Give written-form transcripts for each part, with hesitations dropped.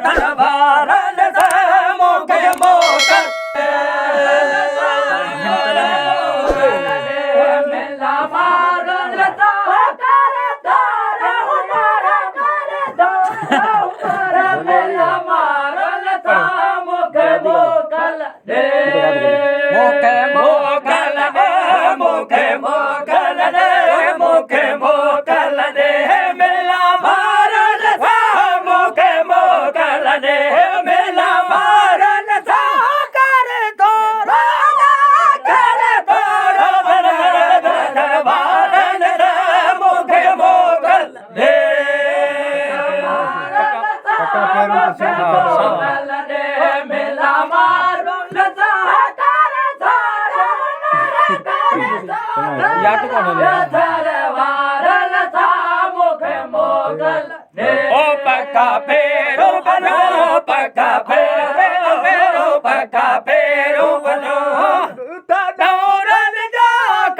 दरबारन से मूंखे मोकल मिला मारन सा कर दार उमर कर दो मिला मारन सा मूंखे मोकल दे मूंखे मोकल दे मूंखे मोकल दे मूंखे मोकल दे मिला मारन सा मूंखे मोकल दे मिला मारन सा कर दो दरबारन से मूंखे मोकल दे मिला मारन सा कर दरबारन सा मूंखे मोकल दे ओ पक्का फेरो बनो पक्का फेरो पक्का फेरो बनो दौरन जा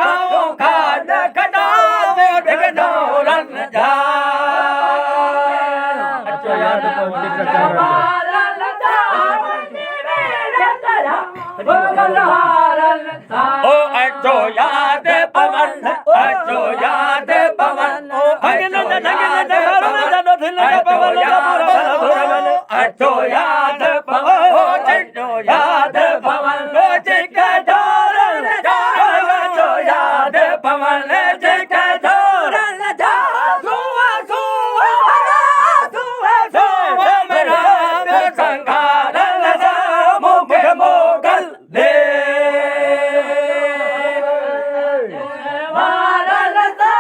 खाओ खाद कटा दे दौरन जा अच्छा याद दरबारन सा मोकल हारन सा ओ अच्छो याद पवन अच्छो याद पवन ओ अगन अच्छो याद पवन ओ अच्छो याद पवन ओ चिक जोरन अच्छो याद पवन चिक जोरन जा सुआ सुआ सुआ सुआ मेरा संघारन सा मूंखे मोकल दे मारन सा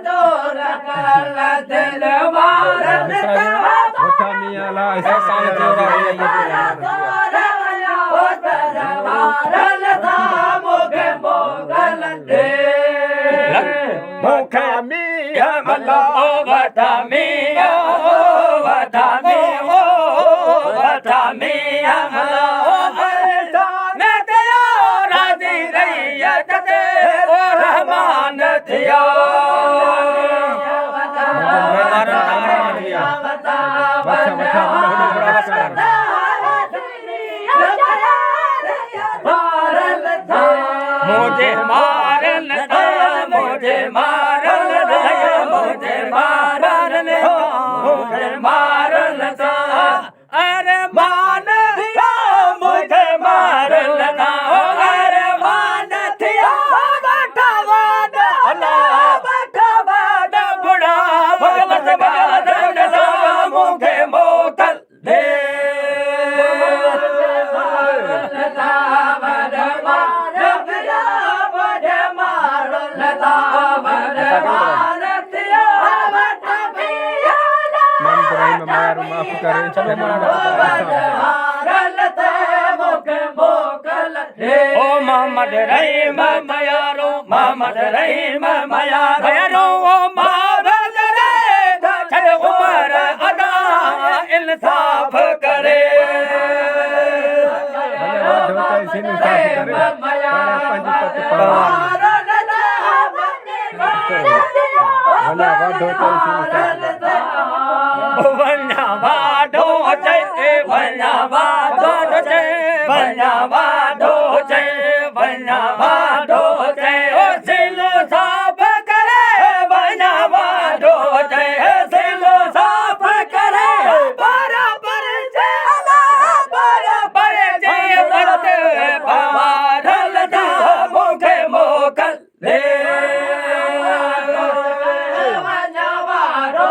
जोर कर दिल मारन सा मूंखे मोकल दे मूंखे मिया मला वठा मिया वठा मिया वठा मिया मला मैं तेरा राजी रही ते ओ रहमान थिया मुझे मारन मुझे मारन मुझे मारन मुझे मारन अरे मान दिया मुझे मारन अरे मान थिया बैठा वाद बुढ़ा भगवत बादन सा मूंखे मोकल दे ओ मोहम्मद रहीम मयारो मोहम्मद रहीम मयारो ओ मोहम्मद रे छड़ उमर अदा इंसाफ करे वन्या वाडो चए वन्या वाडो चए वन्या वाडो चए वन्या वाडो चए ओ सिलो साफ करे वन्या वाडो चए सिलो साफ करे बराबर जे बराबर जे वक्त पवारल जा मूंखे मोकल दे वन्या वाडो